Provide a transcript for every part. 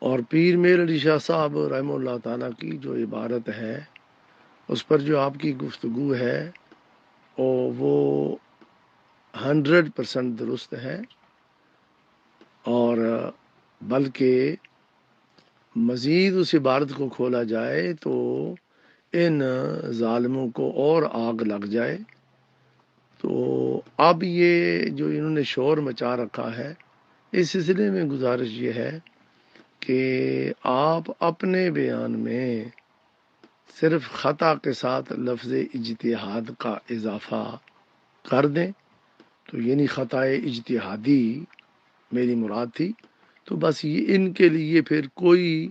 اور پیر میر علی شاہ صاحب رحمہ اللہ تعالیٰ کی جو عبارت ہے اس پر جو آپ کی گفتگو ہے وہ 100% درست ہے، اور بلکہ مزید اس عبارت کو کھولا جائے تو ان ظالموں کو اور آگ لگ جائے۔ تو اب یہ جو انہوں نے شور مچا رکھا ہے، اس سلسلے میں گزارش یہ ہے کہ آپ اپنے بیان میں صرف خطا کے ساتھ لفظ اجتہاد کا اضافہ کر دیں، تو یعنی خطا اجتہادی میری مراد تھی، تو بس یہ ان کے لیے پھر کوئی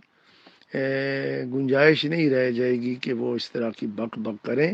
گنجائش نہیں رہ جائے گی کہ وہ اس طرح کی بک بک کریں۔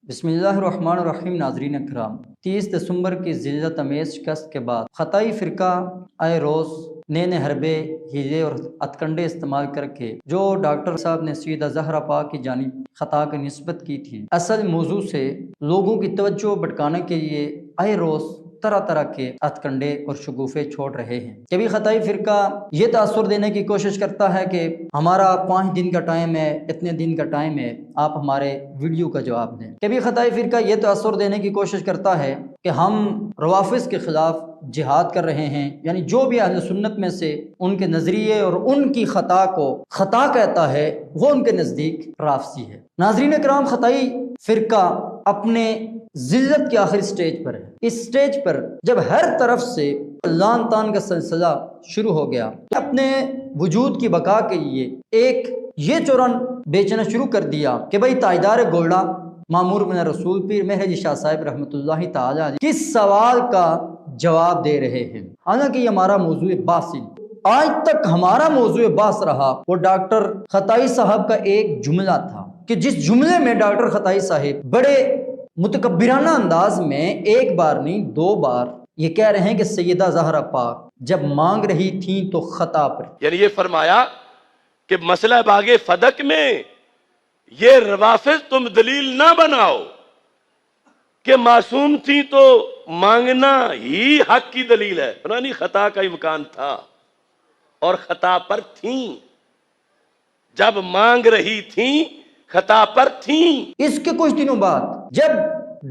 بسم اللہ الرحمن الرحیم۔ ناظرین اکرام، 30 دسمبر کی ذلت امیز شکست کے بعد خطائی فرقہ آئے روز نئے نئے حربے، ہیلے اور ہتھکنڈے استعمال کر کے جو ڈاکٹر صاحب نے سیدہ زہرا پاک کی جانب خطا کی نسبت کی تھی، اصل موضوع سے لوگوں کی توجہ بھٹکانے کے لیے آئے روز طرح طرح کے ہتھکنڈے اور شگوفے چھوڑ رہے ہیں۔ کبھی خطائی فرقہ یہ تاثر دینے کی کوشش کرتا ہے کہ ہمارا 5 دن کا ٹائم ہے، اتنے دن کا ٹائم ہے، آپ ہمارے ویڈیو کا جواب دیں۔ کبھی خطائی فرقہ یہ تاثر دینے کی کوشش کرتا ہے کہ ہم روافظ کے خلاف جہاد کر رہے ہیں، یعنی جو بھی اہل سنت میں سے ان کے نظریے اور ان کی خطا کو خطا کہتا ہے وہ ان کے نزدیک رافضی ہے۔ ناظرین کرام، خطائی فرقہ اپنے ذلت کے آخری سٹیج پر ہے۔ اس سٹیج پر جب ہر طرف سے لان تان کا سلسلہ شروع ہو گیا، اپنے وجود کی بقا کے لیے ایک یہ چورن بیچنا شروع کر دیا کہ بھئی تاجدار گولڈا مامور بن رسول پیر مہر علی شاہ صاحب رحمۃ اللہ تعالی علیہ کس سوال کا جواب دے رہے ہیں۔ حالانکہ یہ ہمارا موضوع بحث، آج تک ہمارا موضوع بحث رہا وہ ڈاکٹر خطائی صاحب کا ایک جملہ تھا کہ جس جملے میں ڈاکٹر خطائی صاحب بڑے متکبرانہ انداز میں ایک بار نہیں 2 بار یہ کہہ رہے ہیں کہ سیدہ زہرا پاک جب مانگ رہی تھیں تو خطا پر، یعنی یہ فرمایا کہ مسئلہ باغ فدق میں یہ روافظ تم دلیل نہ بناؤ کہ معصوم تھی تو مانگنا ہی حق کی دلیل ہے، نہیں، خطا کا امکان تھا اور خطا پر تھیں، جب مانگ رہی تھیں خطا پر تھیں۔ اس کے کچھ دنوں بعد جب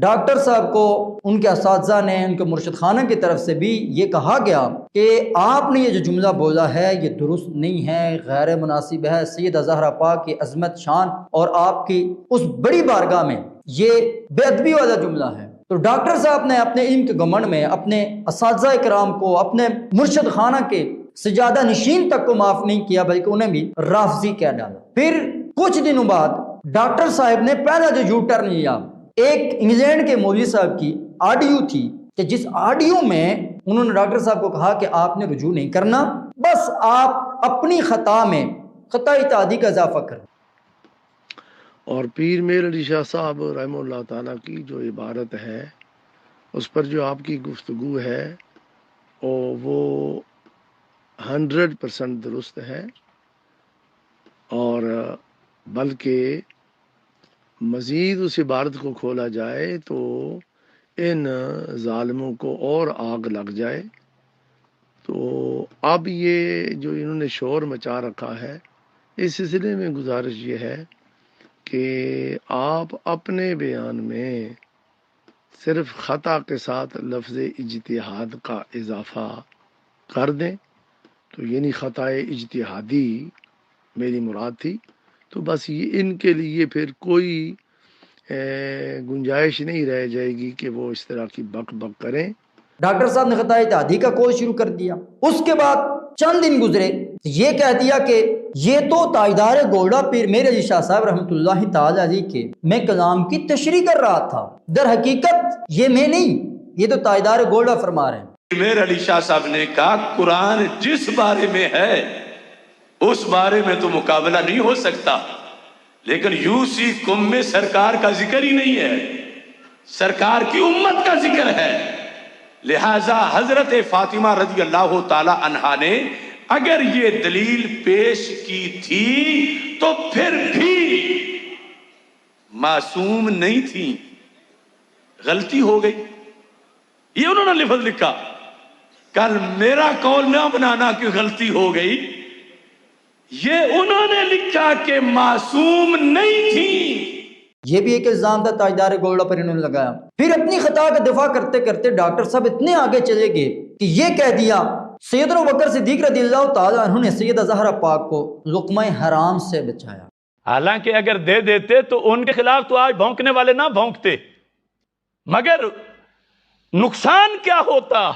ڈاکٹر صاحب کو ان کے اساتذہ نے، ان کے مرشد خانہ کی طرف سے بھی یہ کہا گیا کہ آپ نے یہ جو جملہ بولا ہے یہ درست نہیں ہے، غیر مناسب ہے، سیدہ زہرا پاک کی عظمت شان اور آپ کی اس بڑی بارگاہ میں یہ بے ادبی والا جملہ ہے، تو ڈاکٹر صاحب نے اپنے علم کے گھمنڈ میں اپنے اساتذہ کرام کو، اپنے مرشد خانہ کے سجادہ نشین تک کو معاف نہیں کیا بلکہ انہیں بھی رافضی کہہ ڈالا۔ پھر کچھ دنوں بعد ڈاکٹر صاحب نے پہلا جو یو ٹرن لیا، ایک انگلینڈ کے مولوی صاحب کی آڈیو تھی کہ جس آڈیو میں انہوں نے ڈاکٹر صاحب کو کہا کہ آپ نے رجوع نہیں کرنا، بس آپ اپنی خطا میں خطا اتحادی کا اضافہ کریں۔ اور پیر میر علی شاہ صاحب رحمہ اللہ تعالیٰ کی جو عبارت ہے اس پر جو آپ کی گفتگو ہے وہ 100% درست ہے، اور بلکہ مزید اس عبارت کو کھولا جائے تو ان ظالموں کو اور آگ لگ جائے۔ تو اب یہ جو انہوں نے شور مچا رکھا ہے، اس سلسلے میں گزارش یہ ہے کہ آپ اپنے بیان میں صرف خطا کے ساتھ لفظ اجتہاد کا اضافہ کر دیں، تو یعنی خطا اجتہادی میری مراد تھی، تو بس یہ ان کے لیے پھر کوئی گنجائش نہیں رہ جائے گی کہ وہ اس طرح کی بک بک کریں۔ ڈاکٹر صاحب نے خطا اتحادی کا کورس شروع کر دیا۔ اس کے بعد چند دن گزرے، یہ کہہ دیا کہ یہ تو تاجدار گولڈا پیر میر علی شاہ صاحب رحمۃ اللہ تعالی علیہ کے میں کلام کی تشریح کر رہا تھا، در حقیقت یہ میں نہیں، یہ تو تاجدار گولڈا فرما رہے ہیں۔ میر علی شاہ صاحب نے کہا قرآن جس بارے میں ہے اس بارے میں تو مقابلہ نہیں ہو سکتا، لیکن یوسیکم میں سرکار کا ذکر ہی نہیں ہے، سرکار کی امت کا ذکر ہے، لہٰذا حضرت فاطمہ رضی اللہ تعالی عنہا نے اگر یہ دلیل پیش کی تھی تو پھر بھی معصوم نہیں تھی، غلطی ہو گئی، یہ انہوں نے لفظ لکھا۔ کل میرا قول نہ بنانا کہ غلطی ہو گئی، یہ انہوں نے لکھا کہ معصوم نہیں تھی. یہ بھی ایک الزام تھا تاجدار گولڈا پر انہوں نے لگایا. پھر اپنی خطا کا دفاع کرتے کرتے ڈاکٹر صاحب اتنے آگے چلے گئے کہ یہ کہہ دیا سیدنا ابوبکر صدیق رضی اللہ تعالیٰ عنہ نے سیدہ زہرا پاک کو لقمہ حرام سے بچایا. حالانکہ اگر دے دیتے تو ان کے خلاف تو آج بھونکنے والے نہ بھونکتے، مگر نقصان کیا ہوتا؟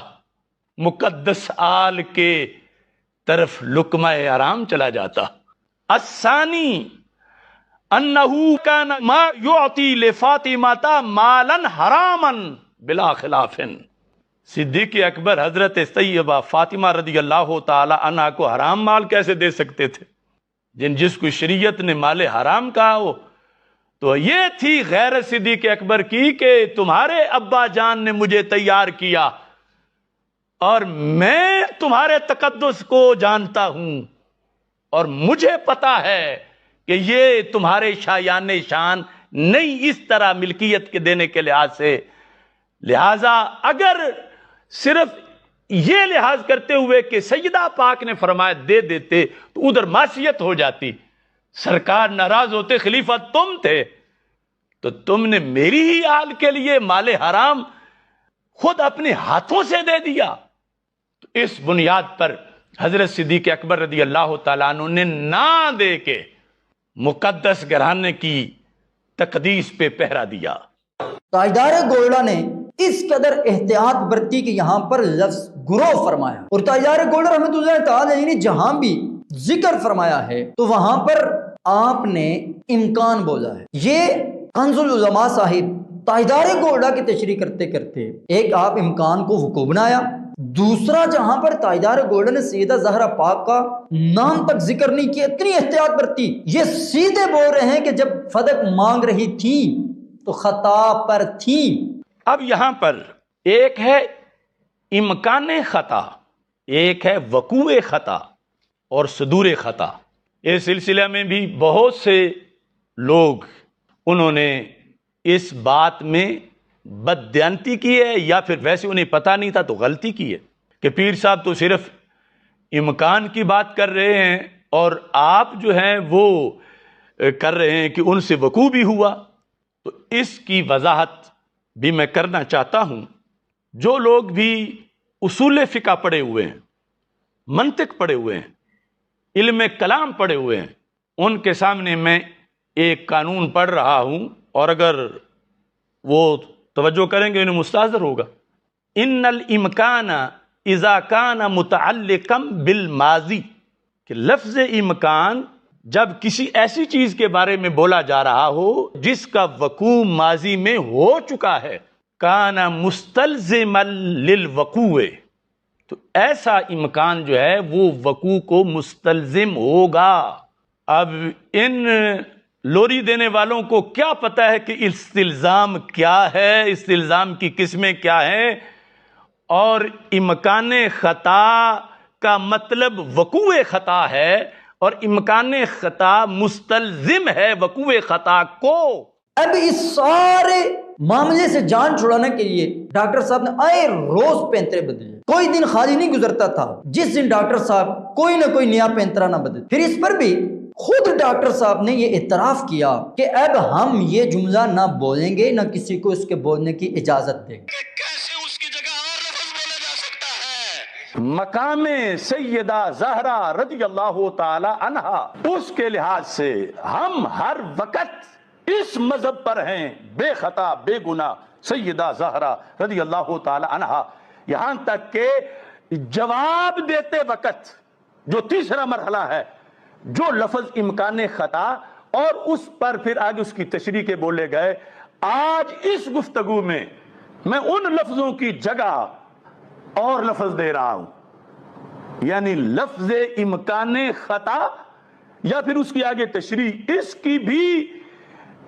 مقدس آل کے طرف لقمہ حرام چلا جاتا. الثانی انہو کان ما یعطی لفاطمہ مالا حراما بلا خلاف. صدیق اکبر حضرت طیبہ فاطمہ رضی اللہ تعالی عنہ کو حرام مال کیسے دے سکتے تھے؟ جس کو شریعت نے مال حرام کہا ہو تو یہ تھی غیرت صدیق اکبر کی کہ تمہارے ابا جان نے مجھے تیار کیا اور میں تمہارے تقدس کو جانتا ہوں اور مجھے پتا ہے کہ یہ تمہارے شایان شان نہیں اس طرح ملکیت کے دینے کے لحاظ سے. لہذا اگر صرف یہ لحاظ کرتے ہوئے کہ سیدہ پاک نے فرمایا دے دیتے تو ادھر معصیت ہو جاتی. سرکار ناراض ہوتے، خلیفہ تم تھے تو تم نے میری ہی آل کے لیے مال حرام خود اپنے ہاتھوں سے دے دیا. تو اس بنیاد پر حضرت صدیق اکبر رضی اللہ تعالیٰ عنہ نے نہ دے کے مقدس گھرانے کی تقدیس پہ پہرا دیا. تاجدار گولڈا نے اس قدر احتیاط برتی کہ یہاں پر لفظ گروہ فرمایا. اور تاجدار گولڈا رحمۃ اللہ تعالی نے جہاں بھی ذکر فرمایا ہے تو وہاں پر آپ نے امکان بولا ہے. یہ کنز العلماء صاحب تاجدار گولڈا کی تشریح کرتے کرتے ایک آپ امکان کو وقوع بنایا، دوسرا جہاں پر تاجدار گولڈا نے سیدہ زہرا پاک کا نام تک ذکر نہیں کیا، اتنی احتیاط برتی. یہ سیدھے بول رہے ہیں کہ جب فدق مانگ رہی تھی تو خطا پر تھی. اب یہاں پر ایک ہے امکان خطا، ایک ہے وقوع خطا اور صدور خطا. اس سلسلہ میں بھی بہت سے لوگ انہوں نے اس بات میں بددیانتی کی ہے یا پھر ویسے انہیں پتہ نہیں تھا تو غلطی کی ہے کہ پیر صاحب تو صرف امکان کی بات کر رہے ہیں اور آپ جو ہیں وہ کر رہے ہیں کہ ان سے وقوع بھی ہوا. تو اس کی وضاحت بھی میں کرنا چاہتا ہوں. جو لوگ بھی اصول فقہ پڑھے ہوئے ہیں، منطق پڑھے ہوئے ہیں، علم کلام پڑھے ہوئے ہیں، ان کے سامنے میں ایک قانون پڑھ رہا ہوں اور اگر وہ توجہ کریں گے انہیں مستحضر ہوگا. ان الامکان اذا کان متعلقا بالماضی، کہ لفظ امکان جب کسی ایسی چیز کے بارے میں بولا جا رہا ہو جس کا وقوع ماضی میں ہو چکا ہے، کان مستلزما للوقوع، تو ایسا امکان جو ہے وہ وقوع کو مستلزم ہوگا. اب ان لوری دینے والوں کو کیا پتا ہے کہ استلزام کیا ہے، استلزام کی قسمیں کیا ہیں، اور امکان خطا کا مطلب وقوع خطا ہے اور امکان خطا مستلزم ہے وقوع خطا کو. اب اس سارے معاملے سے جان چھڑانے کے لیے ڈاکٹر صاحب نے آئے روز پینترے بدلے. کوئی دن خالی نہیں گزرتا تھا جس دن ڈاکٹر صاحب کوئی نہ کوئی نیا پینترا نہ بدل. پھر اس پر بھی خود ڈاکٹر صاحب نے یہ اعتراف کیا کہ اب ہم یہ جملہ نہ بولیں گے، نہ کسی کو اس کے بولنے کی اجازت دیں گے. کیسے اس کی جگہ اور لفظ بولا جا سکتا ہے؟ مقام سیدہ زہرا رضی اللہ تعالی عنہا، اس کے لحاظ سے ہم ہر وقت اس مذہب پر ہیں، بے خطا بے گناہ سیدہ زہرا رضی اللہ تعالی عنہا. یہاں تک کہ جواب دیتے وقت جو تیسرا مرحلہ ہے، جو لفظ امکان خطا اور اس پر پھر آگے اس کی تشریح کے بولے گئے، آج اس گفتگو میں میں ان لفظوں کی جگہ اور لفظ دے رہا ہوں، یعنی لفظ امکان خطا یا پھر اس کی آگے تشریح، اس کی بھی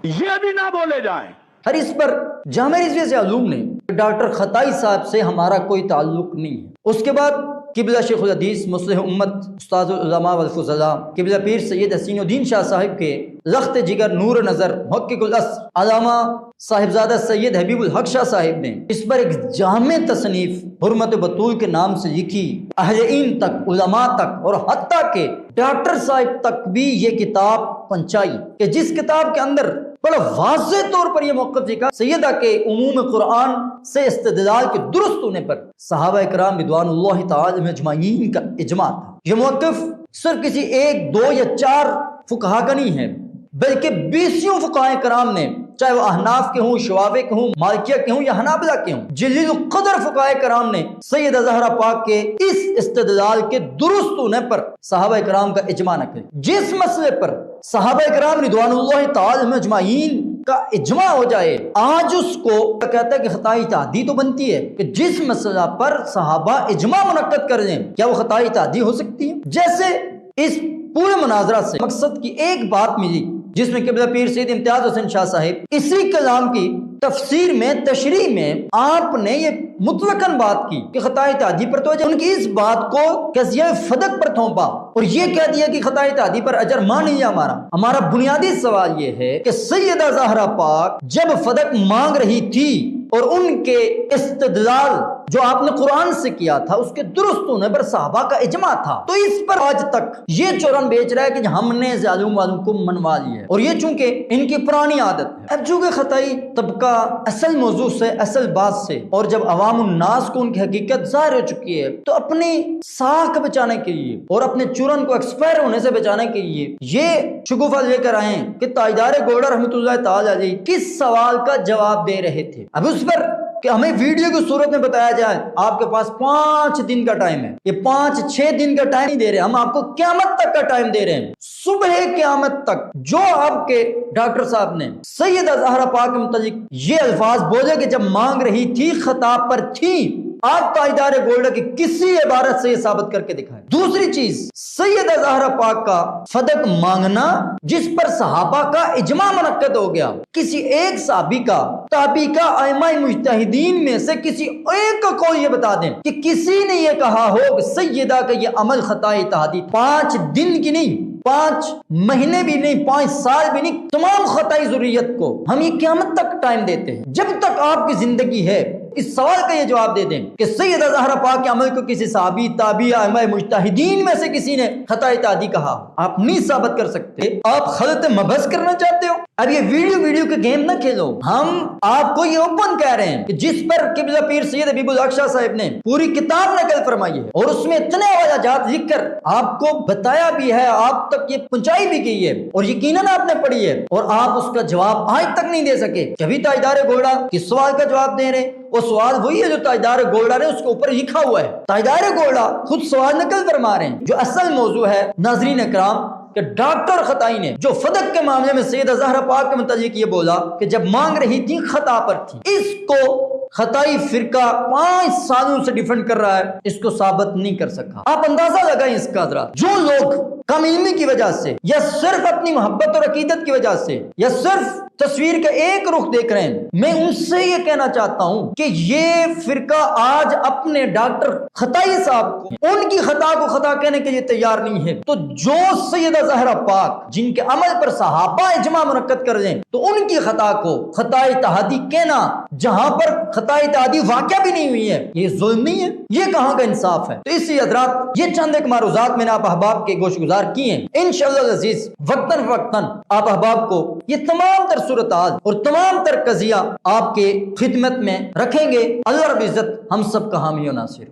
یہ بھی نہ بولے جائیں. ہر اس پر جامعہ رضویہ علوم نے ڈاکٹر خطائی صاحب سے ہمارا کوئی تعلق نہیں ہے. اس کے بعد قبلہ شیخ الحدیث مصلح امت استاد العلماء والفضلاء قبلہ پیر سید حسین الدین شاہ صاحب کے لخت جگر نور نظر محقق العصر علامہ صاحبزادہ سید حبیب الحق شاہ صاحب نے اس پر ایک جامع تصنیف حرمت بطول کے نام سے لکھی. اہل علم تک، علماء تک اور حتیٰ کہ ڈاکٹر صاحب تک بھی یہ کتاب پہنچائی، کہ جس کتاب کے اندر بڑا واضح طور پر یہ موقف لکھا سیدہ کے عموم قرآن سے استدلال کے درست ہونے پر صحابہ کرام رضوان اللہ تعالی اجمعین کا اجماع تھا. یہ موقف صرف کسی ایک دو یا چار فقہا کا نہیں ہے، بلکہ 20 فقہاء کرام نے، چاہے وہ احناف کے ہوں، شوافے کے ہوں، مالکیہ کے ہوں یا حنابلہ کے ہوں، جلیل القدر فقہاء کرام نے سیدہ زہرا پاک کے اس استدلال کے درست ہونے پر صحابہ کرام کا اجماع نہ کیا. جس مسئلے پر صحابہ کرام رضوان اللہ تعالی اجمعین کا اجماع ہو جائے، آج اس کو کہتا ہے کہ خطا اجتہادی تو بنتی ہے، کہ جس مسئلہ پر صحابہ اجماع منعقد کر دیں کیا وہ خطا اجتہادی ہو سکتی ہے؟ جیسے اس پورے مناظرہ سے مقصد کی ایک بات ملی جس میں قبلہ پیر سید امتیاز حسین شاہ صاحب اسی کلام کی تفسیر میں، تشریح میں آپ نے یہ مطلقاً بات کی کہ خطا اجتہادی پر توجہ، ان کی اس بات کو قضیہ فدق پر تھوپا اور یہ کہہ دیا کہ خطا اجتہادی پر اجر مان نہیں ہے. ہمارا بنیادی سوال یہ ہے کہ سیدہ زہرا پاک جب فدق مانگ رہی تھی اور ان کے استدلال جو آپ نے قرآن سے کیا تھا اس کے درست ہونے پر صحابہ کا اجماع تھا، تو اس پر آج تک یہ چورن بیچ رہا ہے کہ ہم نے ظالم والوں کو منوا لیا ہے، اور یہ چونکہ ان کی پرانی عادت ہے. اب چونکہ خطائی طبقہ اصل موضوع سے، اصل بات سے، اور جب عوام الناس کو ان کی حقیقت ظاہر ہو چکی ہے تو اپنی ساکھ بچانے کے لیے اور اپنے چورن کو ایکسپائر ہونے سے بچانے کے لیے یہ شگوفہ لے کر آئے کہ تاجدار گوڑا رحمۃ اللہ تعالی علیہ کس سوال کا جواب دے رہے تھے. اب اس پر کہ ہمیں ویڈیو کی صورت میں بتایا جائے آپ کے پاس 5 دن کا ٹائم ہے، یہ 5-6 دن کا ٹائم نہیں دے رہے، ہم آپ کو قیامت تک کا ٹائم دے رہے ہیں، صبح قیامت تک. جو آپ کے ڈاکٹر صاحب نے سیدہ زہرا پاک کے متعلق یہ الفاظ بولے کہ جب مانگ رہی تھی خطا پر تھی، آپ تاجدار گولڈا کی کسی عبارت سے یہ ثابت کر کے دکھائیں. دوسری چیز، سیدہ زہرا پاک کا فدق مانگنا جس پر صحابہ کا اجماع منعقد ہو گیا، کسی ایک صحابی کا، تابعی کا، ائمہ مجتہدین میں سے کسی ایک کو یہ بتا دیں کہ کسی نے یہ کہا ہو کہ سیدہ کا یہ عمل خطا اجتہادی، 5 دن کی نہیں، 5 مہینے بھی نہیں، 5 سال بھی نہیں، تمام خطائی ذریت کو ہم یہ قیامت تک ٹائم دیتے ہیں. جب تک آپ کی زندگی ہے اس سوال کا یہ جواب دے دیں کہ سیدہ زہرا پاک کے عمل کو کسی صحابی، تابعی، ائمہ مجتہدین میں سے کسی نے خطا اجتہادی کہا، آپ نہیں ثابت کر سکتے. آپ خلط مبحث کرنا چاہتے ہو؟ اب یہ ویڈیو کے گیم نہ کھیلو. ہم آپ کو یہ اوپن کہہ رہے ہیں کہ جس پر قبلہ پیر سید حبیب الحق شاہ صاحب نے پوری کتاب نقل فرمائی ہے اور اس میں اتنے واجات لکھ کر آپ کو بتایا بھی ہے، آپ تک یہ پہنچائی بھی گئی ہے اور یقیناً آپ نے پڑھی ہے، اور آپ اس کا جواب آج تک نہیں دے سکے. کبھی تاجدار گولڈا کس سوال کا جواب دے رہے؟ وہ سوال وہی ہے جو تاجدار گولڈا نے اس کے اوپر لکھا ہوا ہے. تاجدار گولڈا خود سوال نقل فرما رہے ہیں. جو اصل موضوع ہے ناظرین اکرام کہ ڈاکٹر خطائی نے جو فدق کے معاملے میں سیدہ زہرا پاک کے متعلق یہ بولا کہ جب مانگ رہی تھی خطا پر تھی، اس کو خطائی فرقہ 5 سالوں سے ڈیفینڈ کر رہا ہے، اس کو ثابت نہیں کر سکا. آپ اندازہ لگائیں اس کا ذرا. جو لوگ کم علمی کی وجہ سے یا صرف اپنی محبت اور عقیدت کی وجہ سے یا صرف تصویر کا ایک رخ دیکھ رہے ہیں، میں ان سے یہ کہنا چاہتا ہوں کہ یہ فرقہ آج اپنے ڈاکٹر خطائی صاحب کو ان کی خطا کو خطا کہنے کے لیے تیار نہیں ہے. تو جو سیدہ زہرا پاک جن کے عمل پر صحابہ اجماع منعقد کر دیں تو ان کی خطا کو خطا اجتہادی کہنا جہاں پر خطا اجتہادی واقعہ بھی نہیں ہوئی ہے، یہ ظلم نہیں ہے؟ یہ کہاں کا انصاف ہے؟ تو اس لیے حضرات یہ چند ایک معروضات میں نے آپ احباب کے گوش گزار کی ہیں. انشاءاللہ العزیز وقتاً فوقتاً آپ احباب کو یہ تمام تر صورتحال اور تمام تر قضیہ آپ کے خدمت میں رکھیں گے. اللہ رب العزت ہم سب کا حامی و ناصر.